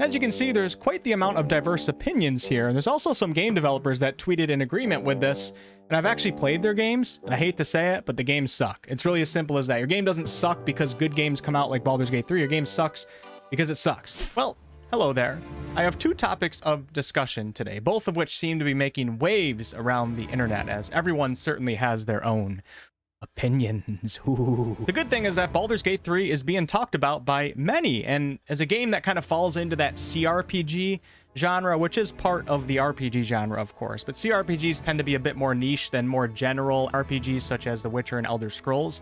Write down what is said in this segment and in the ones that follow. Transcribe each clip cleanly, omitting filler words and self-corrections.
As you can see, there's quite the amount of diverse opinions here, and there's also some game developers that tweeted in agreement with this, and I've actually played their games, and I hate to say it, but the games suck. It's really as simple as that. Your game doesn't suck because good games come out like Baldur's Gate 3. Your game sucks because it sucks. Well, hello there. I have two topics of discussion today, both of which seem to be making waves around the internet, as everyone certainly has their own opinions. Ooh. The good thing is that Baldur's Gate 3 is being talked about by many, and as a game that kind of falls into that CRPG genre, which is part of the RPG genre, of course, but CRPGs tend to be a bit more niche than more general RPGs such as The Witcher and Elder Scrolls.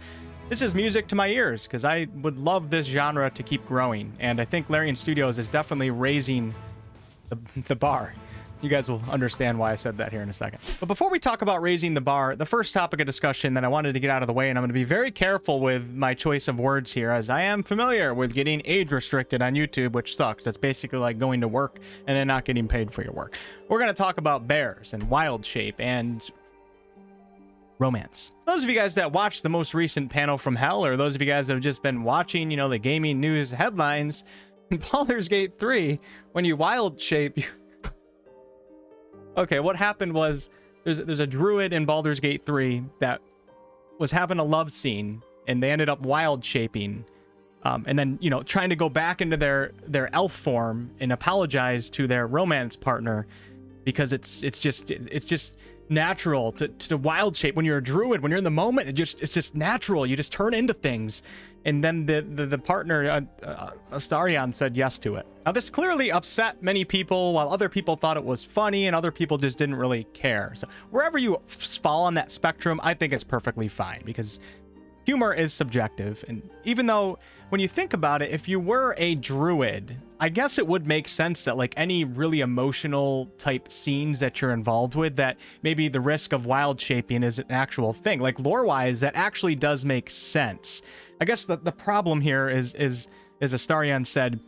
This is music to my ears, because I would love this genre to keep growing, and I think Larian Studios is definitely raising the bar. You guys will understand why I said that here in a second. But before we talk about raising the bar, the first topic of discussion that I wanted to get out of the way, and I'm going to be very careful with my choice of words here, as I am familiar with getting age restricted on YouTube, which sucks. That's basically like going to work and then not getting paid for your work. We're going to talk about bears and wild shape and romance. Those of you guys that watched the most recent panel from hell, or those of you guys that have just been watching, you know, the gaming news headlines, in Baldur's Gate 3, when you wild shape, okay, what happened was there's a druid in Baldur's Gate 3 that was having a love scene, and they ended up wild shaping, and then, you know, trying to go back into their elf form and apologize to their romance partner, because it's just natural to wild shape when you're a druid. When you're in the moment, it's just natural. You just turn into things. And then the partner, Astarion, said yes to it. Now, this clearly upset many people, while other people thought it was funny and other people just didn't really care. So wherever you fall on that spectrum, I think it's perfectly fine, because humor is subjective. And even though, when you think about it, if you were a druid, I guess it would make sense that, like, any really emotional type scenes that you're involved with, that maybe the risk of wild shaping is an actual thing. Like, lore-wise, that actually does make sense. I guess the problem here is as Astarion said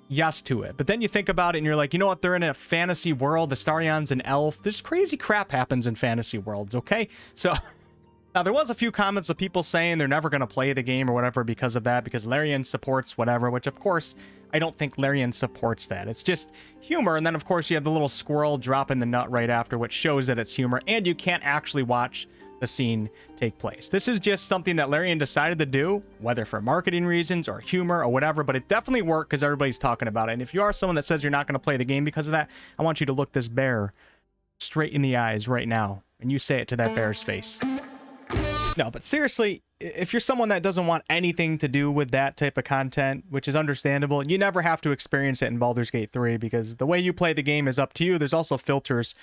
yes to it. But then you think about it and you're like, you know what? They're in a fantasy world. Astarion's an elf. There's crazy crap happens in fantasy worlds, okay? So now, there was a few comments of people saying they're never going to play the game or whatever because of that, because Larian supports whatever, which, of course, I don't think Larian supports that. It's just humor, and then, of course, you have the little squirrel dropping the nut right after, which shows that it's humor, and you can't actually watch the scene take place. This is just something that Larian decided to do, whether for marketing reasons or humor or whatever, but it definitely worked because everybody's talking about it. And if you are someone that says you're not going to play the game because of that, I want you to look this bear straight in the eyes right now, and you say it to that bear's face. No, but seriously, if you're someone that doesn't want anything to do with that type of content, which is understandable, you never have to experience it in Baldur's Gate 3, because the way you play the game is up to you. There's also filters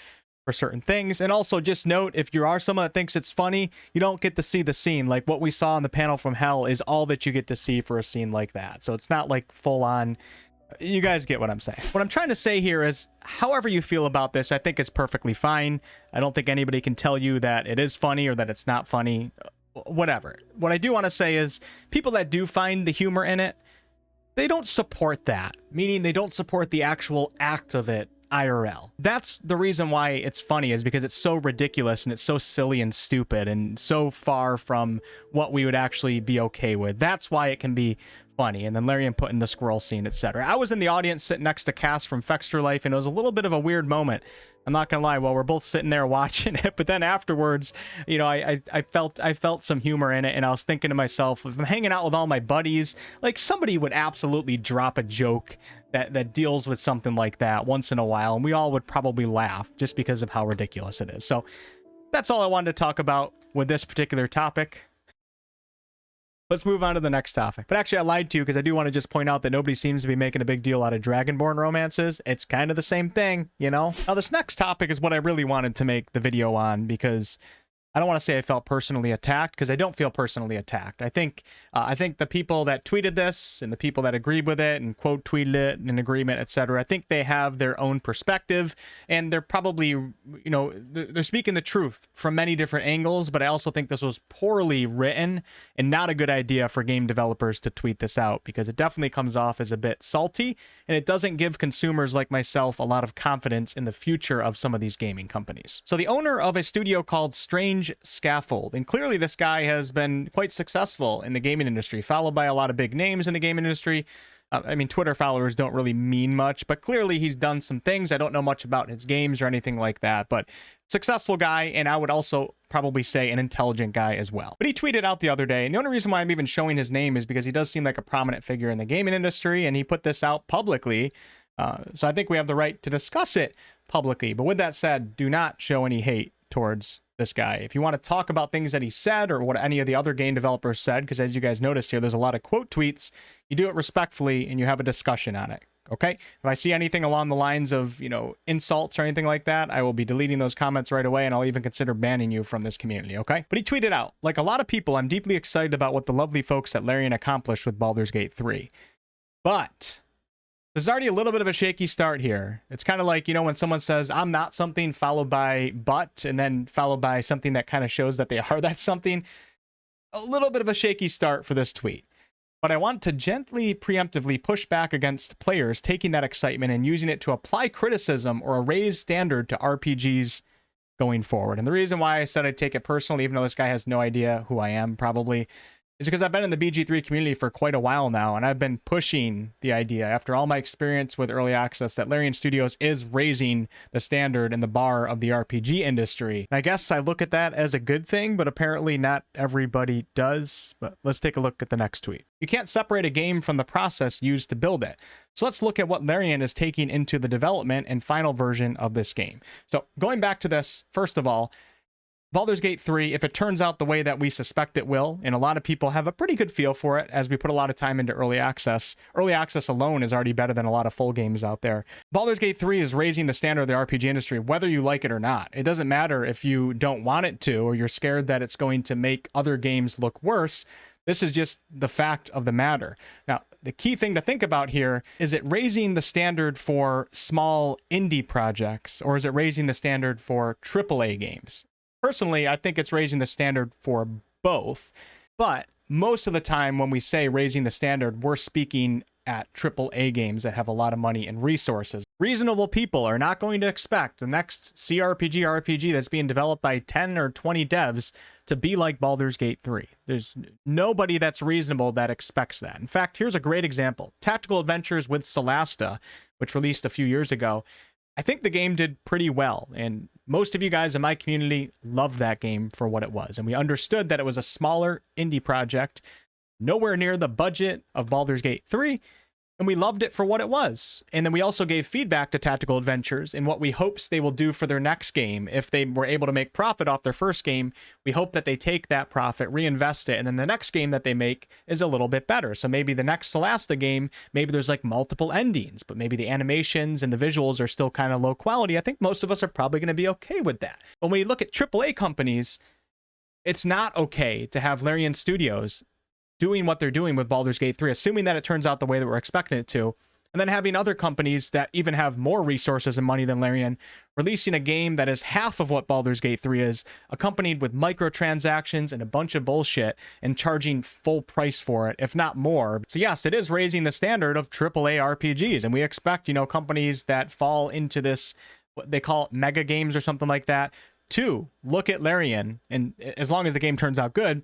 for certain things. And also, just note, if you are someone that thinks it's funny, you don't get to see the scene. Like what we saw in the panel from hell is all that you get to see for a scene like that. So it's not like full on. You guys get what I'm saying. What I'm trying to say here is, however you feel about this, I think it's perfectly fine. I don't think anybody can tell you that it is funny or that it's not funny, whatever. What I do want to say is, people that do find the humor in it, they don't support that, meaning they don't support the actual act of it IRL. That's the reason why it's funny, is because it's so ridiculous and it's so silly and stupid and so far from what we would actually be okay with. That's why it can be funny. And then Larian put in the squirrel scene, etc. I was in the audience sitting next to Cass from Fexter Life, and it was a little bit of a weird moment. I'm not gonna lie. While we're both sitting there watching it, but then afterwards, you know, I felt some humor in it, and I was thinking to myself, if I'm hanging out with all my buddies, like, somebody would absolutely drop a joke that deals with something like that once in a while, and we all would probably laugh just because of how ridiculous it is. So that's all I wanted to talk about with this particular topic. Let's move on to the next topic. But actually, I lied to you, because I do want to just point out that nobody seems to be making a big deal out of Dragonborn romances. It's kind of the same thing, you know? Now, this next topic is what I really wanted to make the video on, because I don't want to say I felt personally attacked, because I don't feel personally attacked. I think the people that tweeted this and the people that agreed with it and quote tweeted it in agreement, etc., I think they have their own perspective, and they're probably, you know, they're speaking the truth from many different angles. But I also think this was poorly written and not a good idea for game developers to tweet this out, because it definitely comes off as a bit salty, and it doesn't give consumers like myself a lot of confidence in the future of some of these gaming companies. So the owner of a studio called Strange Scaffold, and clearly this guy has been quite successful in the gaming industry, followed by a lot of big names in the gaming industry. I mean, Twitter followers don't really mean much, but clearly he's done some things. I don't know much about his games or anything like that, but successful guy, and I would also probably say an intelligent guy as well. But he tweeted out the other day, and the only reason why I'm even showing his name is because he does seem like a prominent figure in the gaming industry, and he put this out publicly. So I think we have the right to discuss it publicly. But with that said, do not show any hate towards this guy. If you want to talk about things that he said or what any of the other game developers said, because as you guys noticed here, there's a lot of quote tweets, you do it respectfully and you have a discussion on it. Okay? If I see anything along the lines of, insults or anything like that, I will be deleting those comments right away, and I'll even consider banning you from this community, okay? But he tweeted out, like a lot of people, I'm deeply excited about what the lovely folks at Larian accomplished with Baldur's Gate 3. But this is already a little bit of a shaky start here. It's kind of like, when someone says, I'm not something, followed by but, and then followed by something that kind of shows that they are that something. A little bit of a shaky start for this tweet. But I want to gently, preemptively push back against players taking that excitement and using it to apply criticism or a raised standard to RPGs going forward. And the reason why I said I'd take it personally, even though this guy has no idea who I am probably, is because I've been in the BG3 community for quite a while now, and I've been pushing the idea, after all my experience with early access, that Larian Studios is raising the standard and the bar of the RPG industry. And I guess I look at that as a good thing, but apparently not everybody does. But let's take a look at the next tweet. You can't separate a game from the process used to build it. So let's look at what Larian is taking into the development and final version of this game. So going back to this, first of all, Baldur's Gate 3, if it turns out the way that we suspect it will, and a lot of people have a pretty good feel for it as we put a lot of time into early access. Early access alone is already better than a lot of full games out there. Baldur's Gate 3 is raising the standard of the RPG industry, whether you like it or not. It doesn't matter if you don't want it to, or you're scared that it's going to make other games look worse. This is just the fact of the matter. Now, the key thing to think about here, is it raising the standard for small indie projects, or is it raising the standard for AAA games? Personally, I think it's raising the standard for both, but most of the time when we say raising the standard, we're speaking at AAA games that have a lot of money and resources. Reasonable people are not going to expect the next CRPG RPG that's being developed by 10 or 20 devs to be like Baldur's Gate 3. There's nobody that's reasonable that expects that. In fact, here's a great example. Tactical Adventures with Solasta, which released a few years ago. I think the game did pretty well, and most of you guys in my community loved that game for what it was, and we understood that it was a smaller indie project, nowhere near the budget of Baldur's Gate 3, and we loved it for what it was. And then we also gave feedback to Tactical Adventures in what we hopes they will do for their next game. If they were able to make profit off their first game, we hope that they take that profit, reinvest it, and then the next game that they make is a little bit better. So maybe the next Solasta game, maybe there's like multiple endings, but maybe the animations and the visuals are still kind of low quality. I think most of us are probably going to be okay with that. But when you look at AAA companies, it's not okay to have Larian Studios doing what they're doing with Baldur's Gate 3, assuming that it turns out the way that we're expecting it to, and then having other companies that even have more resources and money than Larian releasing a game that is half of what Baldur's Gate 3 is, accompanied with microtransactions and a bunch of bullshit, and charging full price for it, if not more. So yes, it is raising the standard of AAA RPGs, and we expect, companies that fall into this, what they call mega games or something like that, to look at Larian, and as long as the game turns out good,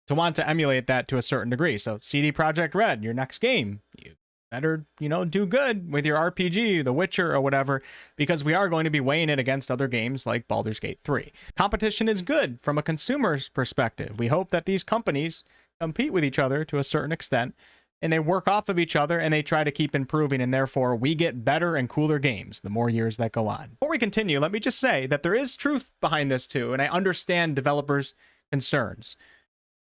to want to emulate that to a certain degree. So CD Projekt Red, your next game, you better, do good with your RPG, The Witcher or whatever, because we are going to be weighing it against other games like Baldur's Gate 3. Competition is good from a consumer's perspective. We hope that these companies compete with each other to a certain extent, and they work off of each other, and they try to keep improving, and therefore we get better and cooler games the more years that go on. Before we continue, let me just say that there is truth behind this too, and I understand developers' concerns.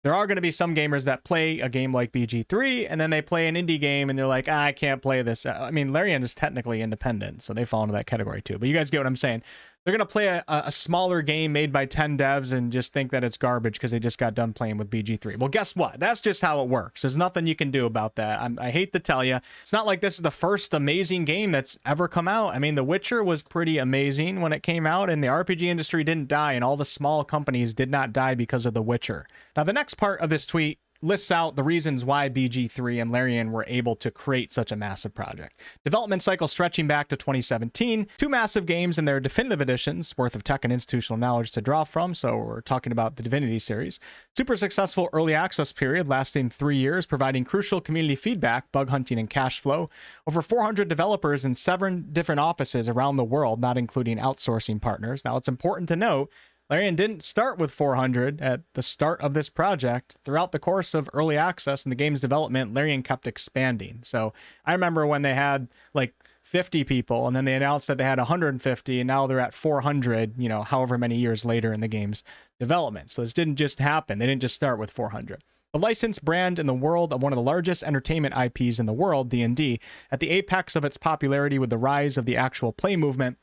There are going to be some gamers that play a game like BG3, and then they play an indie game, and they're like, I can't play this. I mean, Larian is technically independent, so they fall into that category too. But you guys get what I'm saying. They're going to play a smaller game made by 10 devs and just think that it's garbage because they just got done playing with BG3. Well, guess what? That's just how it works. There's nothing you can do about that. I hate to tell you. It's not like this is the first amazing game that's ever come out. I mean, The Witcher was pretty amazing when it came out, and the RPG industry didn't die, and all the small companies did not die because of The Witcher. Now, the next part of this tweet lists out the reasons why BG3 and Larian were able to create such a massive project. Development cycle stretching back to 2017, 2 massive games and their definitive editions, worth of tech and institutional knowledge to draw from, so we're talking about the Divinity series. Super successful early access period lasting 3 years, providing crucial community feedback, bug hunting, and cash flow. Over 400 developers in 7 different offices around the world, not including outsourcing partners. Now, it's important to note, Larian didn't start with 400 at the start of this project. Throughout the course of early access and the game's development, Larian kept expanding. So I remember when they had like 50 people, and then they announced that they had 150, and now they're at 400, you know, however many years later in the game's development. So this didn't just happen. They didn't just start with 400. The licensed brand in the world of one of the largest entertainment IPs in the world, D&D, at the apex of its popularity with the rise of the actual play movement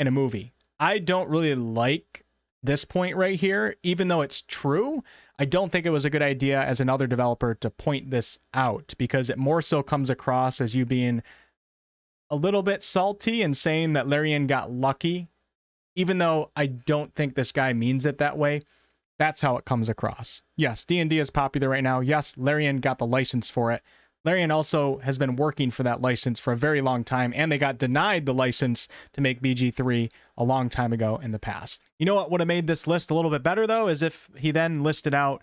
in a movie. I don't really like this point right here, even though it's true. I don't think it was a good idea as another developer to point this out, because it more so comes across as you being a little bit salty and saying that Larian got lucky, even though I don't think this guy means it that way. That's how it comes across. Yes, D&D is popular right now. Yes, Larian got the license for it. Larian also has been working for that license for a very long time, and they got denied the license to make BG3 a long time ago in the past. You know what would have made this list a little bit better, though, is if he then listed out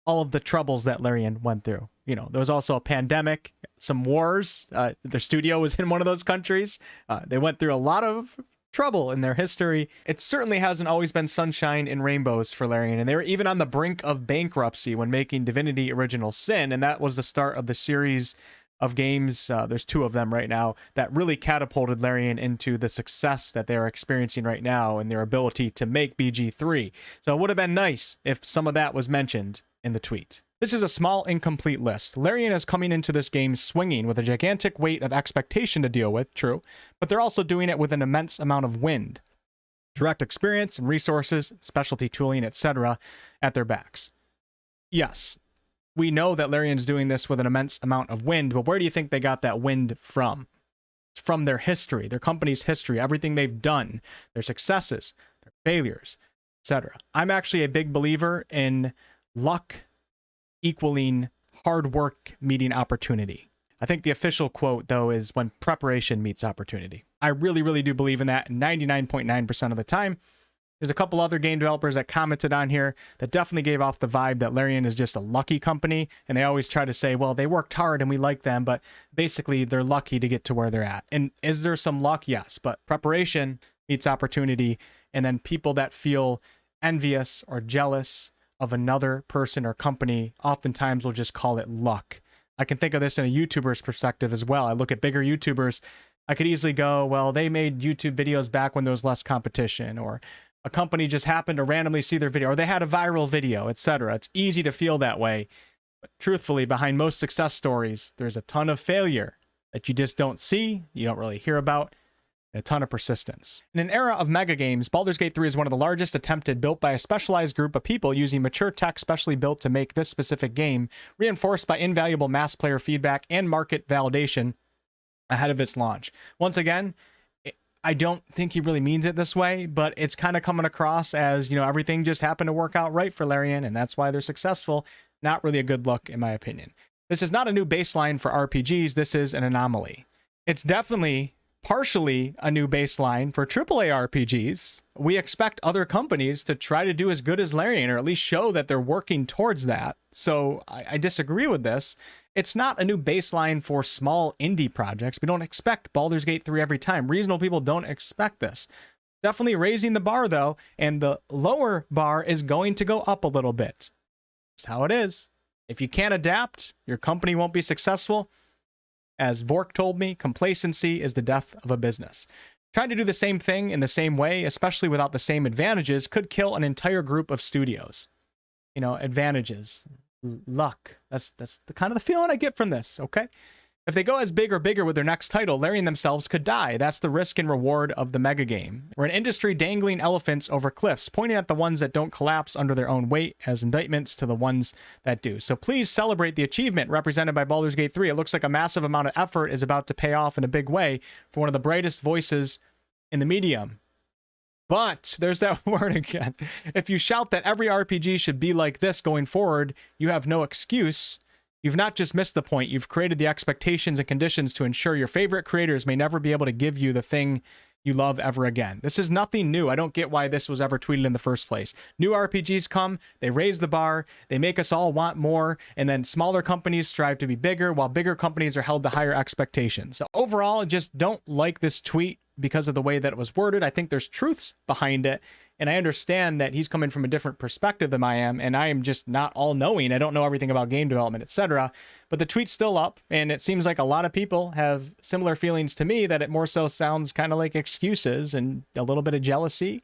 all of the troubles that Larian went through. You know, there was also a pandemic, some wars. Their studio was in one of those countries. They went through a lot of trouble in their history. It certainly hasn't always been sunshine and rainbows for Larian, and they were even on the brink of bankruptcy when making Divinity Original Sin, and that was the start of the series of games, there's 2 of them right now, that really catapulted Larian into the success that they're experiencing right now and their ability to make BG3. So it would have been nice if some of that was mentioned in the tweet. This is a small, incomplete list. Larian is coming into this game swinging with a gigantic weight of expectation to deal with, true, but they're also doing it with an immense amount of wind, direct experience and resources, specialty tooling, etc. at their backs. Yes, we know that Larian's doing this with an immense amount of wind, but where do you think they got that wind from? It's from their history, their company's history, everything they've done, their successes, their failures, etc. I'm actually a big believer in luck equaling hard work meeting opportunity. I think the official quote, though, is when preparation meets opportunity. I really, really do believe in that 99.9% of the time. There's a couple other game developers that commented on here that definitely gave off the vibe that Larian is just a lucky company, and they always try to say, well, they worked hard and we like them, but basically they're lucky to get to where they're at. And is there some luck? Yes, but preparation meets opportunity, and then people that feel envious or jealous of another person or company oftentimes will just call it luck. I can think of this in a YouTuber's perspective as well. I look at bigger YouTubers, I could easily go, well, they made YouTube videos back when there was less competition, or a company just happened to randomly see their video, or they had a viral video, etc. It's easy to feel that way. But truthfully, behind most success stories, there's a ton of failure that you just don't see, you don't really hear about, and a ton of persistence. In an era of mega games, Baldur's Gate 3 is one of the largest attempted, built by a specialized group of people using mature tech specially built to make this specific game, reinforced by invaluable mass player feedback and market validation ahead of its launch. Once again, I don't think he really means it this way, but it's kind of coming across as, you know, everything just happened to work out right for Larian, and that's why they're successful. Not really a good look, in my opinion. This is not a new baseline for RPGs. This is an anomaly. It's definitely partially a new baseline for AAA RPGs. We expect other companies to try to do as good as Larian, or at least show that they're working towards that. So I disagree with this. It's not a new baseline for small indie projects. We don't expect Baldur's Gate 3 every time. Reasonable people don't expect this. Definitely raising the bar, though, and the lower bar is going to go up a little bit. That's how it is. If you can't adapt, your company won't be successful. As Vork told me, complacency is the death of a business. Trying to do the same thing in the same way, especially without the same advantages, could kill an entire group of studios. You know, advantages, luck. That's the kind of the feeling I get from this, okay? If they go as big or bigger with their next title, Larian themselves could die. That's the risk and reward of the mega game. We're an industry dangling elephants over cliffs, pointing at the ones that don't collapse under their own weight as indictments to the ones that do. So please celebrate the achievement represented by Baldur's Gate 3. It looks like a massive amount of effort is about to pay off in a big way for one of the brightest voices in the medium. But there's that word again. If you shout that every RPG should be like this going forward, you have no excuse. You've not just missed the point, you've created the expectations and conditions to ensure your favorite creators may never be able to give you the thing you love ever again. This is nothing new. I don't get why this was ever tweeted in the first place. New RPGs come, they raise the bar, they make us all want more, and then smaller companies strive to be bigger, while bigger companies are held to higher expectations. So overall, I just don't like this tweet because of the way that it was worded. I think there's truths behind it, and I understand that he's coming from a different perspective than I am, and I am just not all-knowing. I don't know everything about game development, etc. But the tweet's still up, and it seems like a lot of people have similar feelings to me, that it more so sounds kind of like excuses and a little bit of jealousy.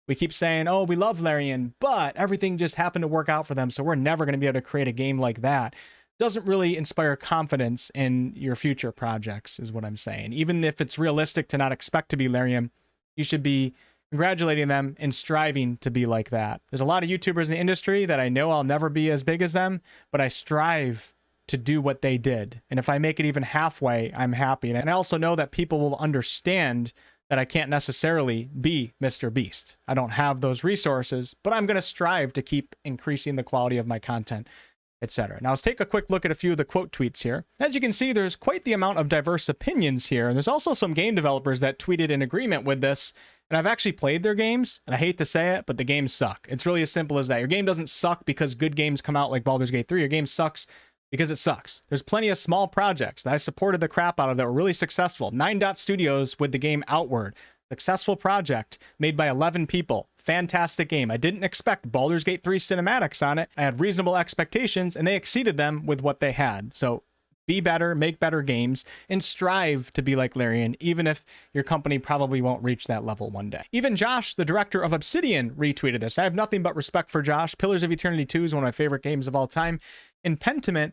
We keep saying, oh, we love Larian, but everything just happened to work out for them, so we're never going to be able to create a game like that. Doesn't really inspire confidence in your future projects, is what I'm saying. Even if it's realistic to not expect to be Larian, you should be congratulating them and striving to be like that. There's a lot of YouTubers in the industry that I know I'll never be as big as them, but I strive to do what they did. And if I make it even halfway, I'm happy. And I also know that people will understand that I can't necessarily be Mr. Beast. I don't have those resources, but I'm going to strive to keep increasing the quality of my content, etc. Now let's take a quick look at a few of the quote tweets here. As you can see, there's quite the amount of diverse opinions here. And there's also some game developers that tweeted in agreement with this. And I've actually played their games, and I hate to say it, but the games suck. It's really as simple as that. Your game doesn't suck because good games come out like Baldur's Gate 3. Your game sucks because it sucks. There's plenty of small projects that I supported the crap out of that were really successful. 9 Dot Studios with the game Outward. Successful project made by 11 people. Fantastic game. I didn't expect Baldur's Gate 3 cinematics on it. I had reasonable expectations, and they exceeded them with what they had. So be better, make better games, and strive to be like Larian, even if your company probably won't reach that level one day. Even Josh, the director of Obsidian, retweeted this. I have nothing but respect for Josh. Pillars of Eternity 2 is one of my favorite games of all time. And Pentiment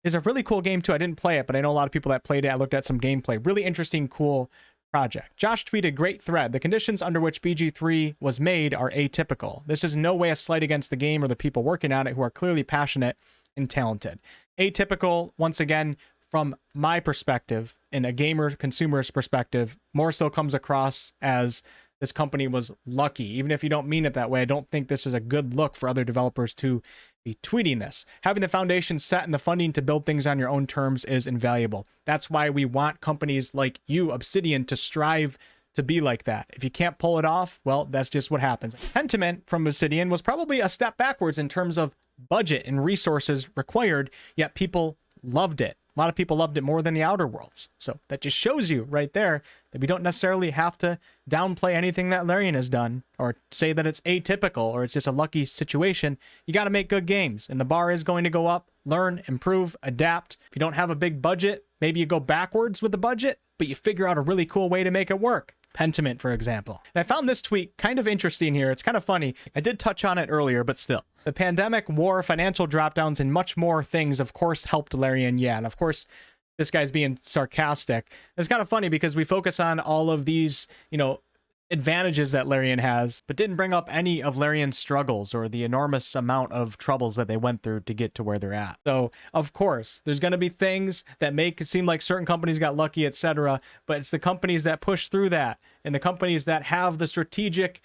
is a really cool game too. I didn't play it, but I know a lot of people that played it. I looked at some gameplay. Really interesting, cool project. Josh tweeted, great thread. The conditions under which BG3 was made are atypical. This is in no way a slight against the game or the people working on it who are clearly passionate and talented. Atypical, once again, from my perspective, in a gamer consumerist perspective, more so comes across as this company was lucky. Even if you don't mean it that way, I don't think this is a good look for other developers to be tweeting this. Having the foundation set and the funding to build things on your own terms is invaluable. That's why we want companies like you, Obsidian, to strive to be like that. If you can't pull it off, well, that's just what happens. Pentiment from Obsidian was probably a step backwards in terms of budget and resources required, yet people loved it. A lot of people loved it more than the Outer Worlds. So that just shows you right there that we don't necessarily have to downplay anything that Larian has done or say that it's atypical or it's just a lucky situation. You got to make good games, and the bar is going to go up. Learn, improve, adapt. If you don't have a big budget, maybe you go backwards with the budget, but you figure out a really cool way to make it work. Pentiment, for example. And I found this tweet kind of interesting here. It's kind of funny. I did touch on it earlier, but still. The pandemic, war, financial dropdowns, and much more things, of course, helped Larian. Yeah, and of course, this guy's being sarcastic. It's kind of funny because we focus on all of these, advantages that Larian has, but didn't bring up any of Larian's struggles or the enormous amount of troubles that they went through to get to where they're at. So, of course, there's going to be things that make it seem like certain companies got lucky, etc., but it's the companies that push through that and the companies that have the strategic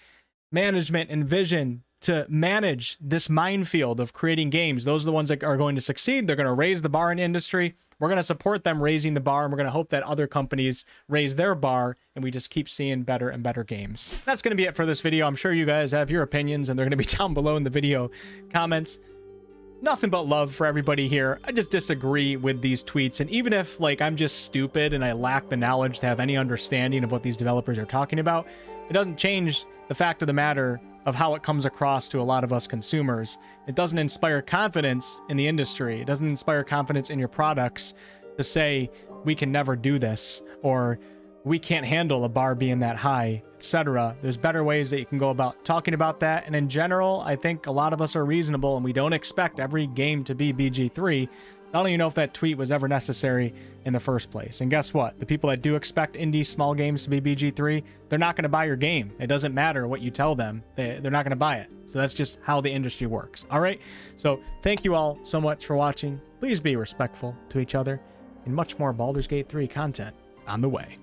management and vision to manage this minefield of creating games. Those are the ones that are going to succeed. They're going to raise the bar in industry. We're going to support them raising the bar, and we're going to hope that other companies raise their bar, and we just keep seeing better and better games. That's going to be it for this video. I'm sure you guys have your opinions, and they're going to be down below in the video comments. Nothing but love for everybody here. I just disagree with these tweets, and even if I'm just stupid and I lack the knowledge to have any understanding of what these developers are talking about, it doesn't change the fact of the matter of how it comes across to a lot of us consumers. It doesn't inspire confidence in the industry. It doesn't inspire confidence in your products to say, we can never do this, or we can't handle a bar being that high, etc. There's better ways that you can go about talking about that. And in general, I think a lot of us are reasonable, and we don't expect every game to be BG3. I don't even know if that tweet was ever necessary in the first place. And guess what? The people that do expect indie small games to be BG3, they're not going to buy your game. It doesn't matter what you tell them. They're not going to buy it. So that's just how the industry works. All right? So thank you all so much for watching. Please be respectful to each other, and much more Baldur's Gate 3 content on the way.